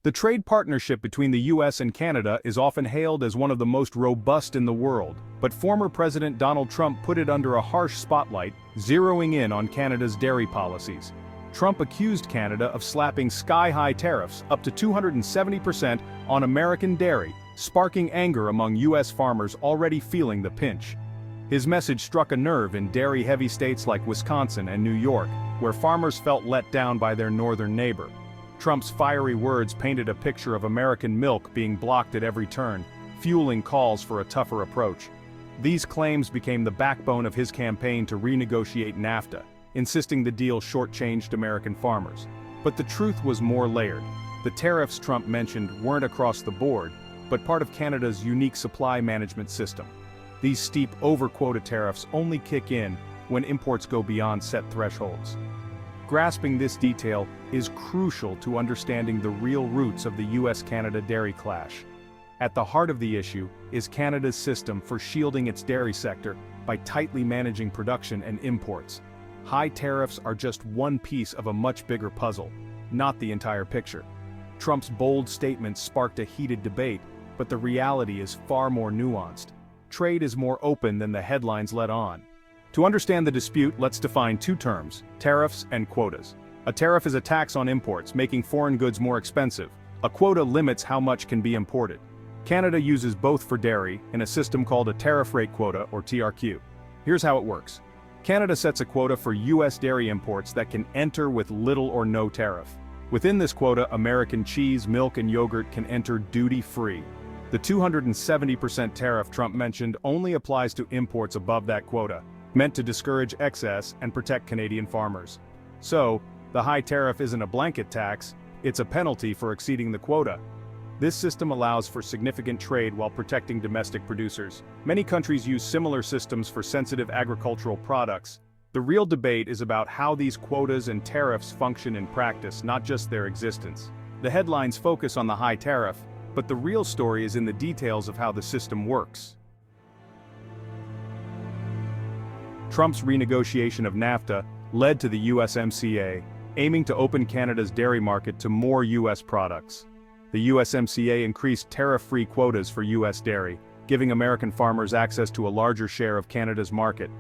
The trade partnership between the US and Canada is often hailed as one of the most robust in the world, but former President Donald Trump put it under a harsh spotlight, zeroing in on Canada's dairy policies. Trump accused Canada of slapping sky-high tariffs up to 270% on American dairy, sparking anger among US farmers already feeling the pinch. His message struck a nerve in dairy-heavy states like Wisconsin and New York, where farmers felt let down by their northern neighbor. Trump's fiery words painted a picture of American milk being blocked at every turn, fueling calls for a tougher approach. These claims became the backbone of his campaign to renegotiate NAFTA, insisting the deal shortchanged American farmers. But the truth was more layered. The tariffs Trump mentioned weren't across the board, but part of Canada's unique supply management system. These steep over-quota tariffs only kick in when imports go beyond set thresholds. Grasping this detail is crucial to understanding the real roots of the US-Canada dairy clash. At the heart of the issue is Canada's system for shielding its dairy sector by tightly managing production and imports. High tariffs are just one piece of a much bigger puzzle, not the entire picture. Trump's bold statements sparked a heated debate, but the reality is far more nuanced. Trade is more open than the headlines let on. To understand the dispute, let's define two terms: tariffs and quotas. A tariff is a tax on imports, making foreign goods more expensive. A quota limits how much can be imported. Canada uses both for dairy in a system called a tariff rate quota, or TRQ. Here's how it works. Canada sets a quota for US dairy imports that can enter with little or no tariff. Within this quota, American cheese, milk, and yogurt can enter duty-free. The 270% tariff Trump mentioned only applies to imports above that quota, meant to discourage excess and protect Canadian farmers. So, the high tariff isn't a blanket tax, it's a penalty for exceeding the quota. This system allows for significant trade while protecting domestic producers. Many countries use similar systems for sensitive agricultural products. The real debate is about how these quotas and tariffs function in practice, not just their existence. The headlines focus on the high tariff, but the real story is in the details of how the system works. Trump's renegotiation of NAFTA led to the USMCA, aiming to open Canada's dairy market to more US products. The USMCA increased tariff-free quotas for US dairy, giving American farmers access to a larger share of Canada's market.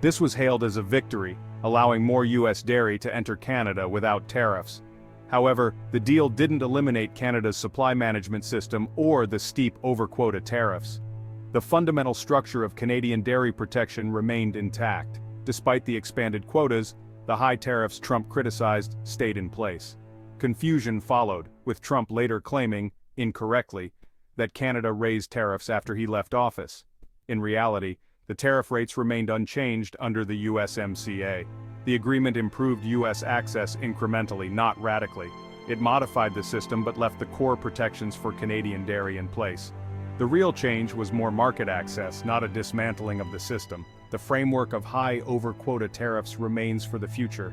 This was hailed as a victory, allowing more US dairy to enter Canada without tariffs. However, the deal didn't eliminate Canada's supply management system or the steep over-quota tariffs. The fundamental structure of Canadian dairy protection remained intact. Despite the expanded quotas, the high tariffs Trump criticized stayed in place. Confusion followed, with Trump later claiming, incorrectly, that Canada raised tariffs after he left office. In reality, the tariff rates remained unchanged under the USMCA. The agreement improved US access incrementally, not radically. It modified the system but left the core protections for Canadian dairy in place. The real change was more market access, not a dismantling of the system. The framework of high over-quota tariffs remains for the future.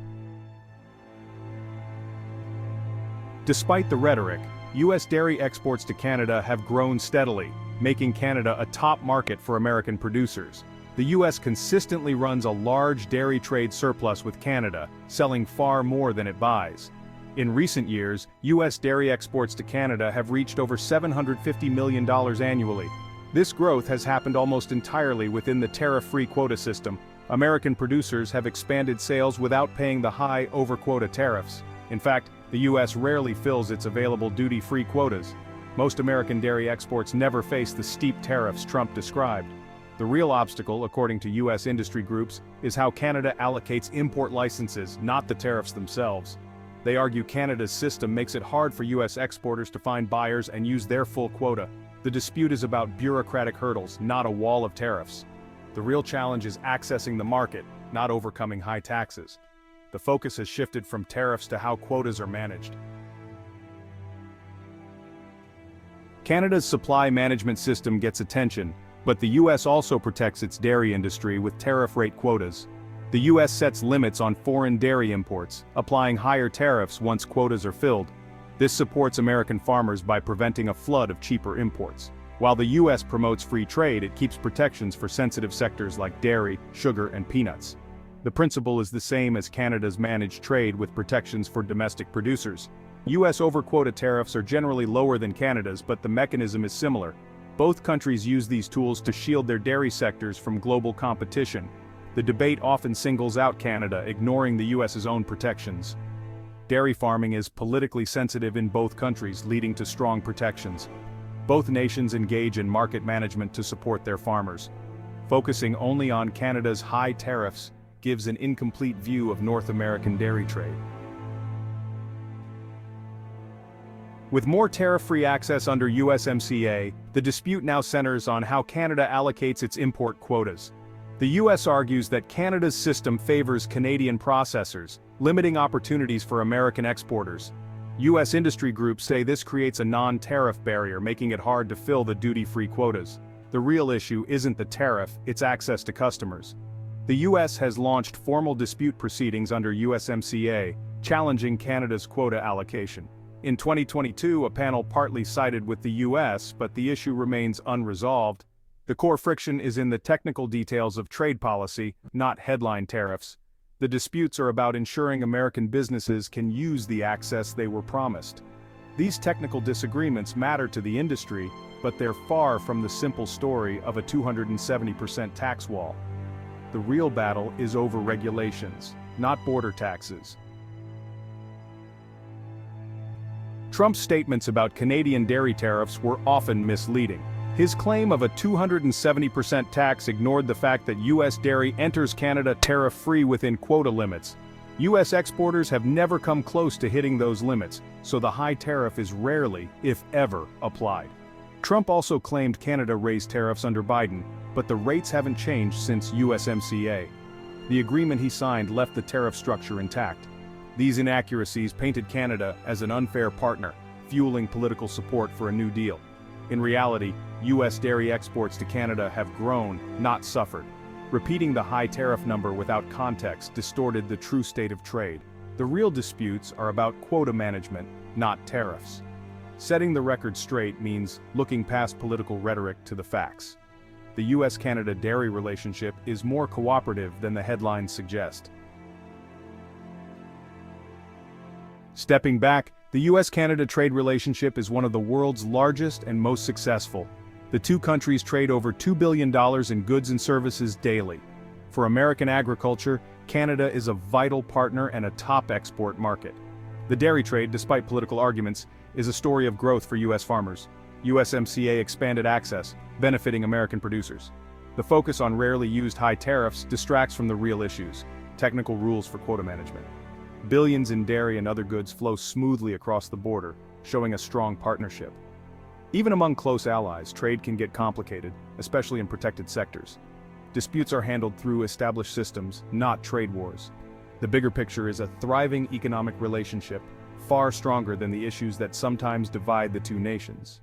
Despite the rhetoric, US dairy exports to Canada have grown steadily, making Canada a top market for American producers. The US consistently runs a large dairy trade surplus with Canada, selling far more than it buys. In recent years, US dairy exports to Canada have reached over $750 million annually. This growth has happened almost entirely within the tariff-free quota system. American producers have expanded sales without paying the high over-quota tariffs. In fact, the US rarely fills its available duty-free quotas. Most American dairy exports never face the steep tariffs Trump described. The real obstacle, according to US industry groups, is how Canada allocates import licenses, not the tariffs themselves. They argue Canada's system makes it hard for US exporters to find buyers and use their full quota. The dispute is about bureaucratic hurdles, not a wall of tariffs. The real challenge is accessing the market, not overcoming high taxes. The focus has shifted from tariffs to how quotas are managed. Canada's supply management system gets attention, but the US also protects its dairy industry with tariff rate quotas. The US sets limits on foreign dairy imports, applying higher tariffs once quotas are filled. This supports American farmers by preventing a flood of cheaper imports. While the US promotes free trade, it keeps protections for sensitive sectors like dairy, sugar, and peanuts. The principle is the same as Canada's managed trade with protections for domestic producers. US over-quota tariffs are generally lower than Canada's, but the mechanism is similar. Both countries use these tools to shield their dairy sectors from global competition. The debate often singles out Canada, ignoring the US's own protections. Dairy farming is politically sensitive in both countries, leading to strong protections. Both nations engage in market management to support their farmers. Focusing only on Canada's high tariffs gives an incomplete view of North American dairy trade. With more tariff-free access under USMCA, the dispute now centers on how Canada allocates its import quotas. The US argues that Canada's system favors Canadian processors, limiting opportunities for American exporters. US industry groups say this creates a non-tariff barrier, making it hard to fill the duty-free quotas. The real issue isn't the tariff, it's access to customers. The US has launched formal dispute proceedings under USMCA, challenging Canada's quota allocation. In 2022, a panel partly sided with the US, but the issue remains unresolved. The core friction is in the technical details of trade policy, not headline tariffs. The disputes are about ensuring American businesses can use the access they were promised. These technical disagreements matter to the industry, but they're far from the simple story of a 270% tax wall. The real battle is over regulations, not border taxes. Trump's statements about Canadian dairy tariffs were often misleading. His claim of a 270% tax ignored the fact that US dairy enters Canada tariff-free within quota limits. US exporters have never come close to hitting those limits, so the high tariff is rarely, if ever, applied. Trump also claimed Canada raised tariffs under Biden, but the rates haven't changed since USMCA. The agreement he signed left the tariff structure intact. These inaccuracies painted Canada as an unfair partner, fueling political support for a new deal. In reality, US dairy exports to Canada have grown, not suffered. Repeating the high tariff number without context distorted the true state of trade. The real disputes are about quota management, not tariffs. Setting the record straight means looking past political rhetoric to the facts. The US-Canada dairy relationship is more cooperative than the headlines suggest. Stepping back, the US-Canada trade relationship is one of the world's largest and most successful. The two countries trade over $2 billion in goods and services daily. For American agriculture, Canada is a vital partner and a top export market. The dairy trade, despite political arguments, is a story of growth for US farmers. USMCA expanded access, benefiting American producers. The focus on rarely used high tariffs distracts from the real issues: technical rules for quota management. Billions in dairy and other goods flow smoothly across the border, showing a strong partnership. Even among close allies, trade can get complicated, especially in protected sectors. Disputes are handled through established systems, not trade wars. The bigger picture is a thriving economic relationship, far stronger than the issues that sometimes divide the two nations.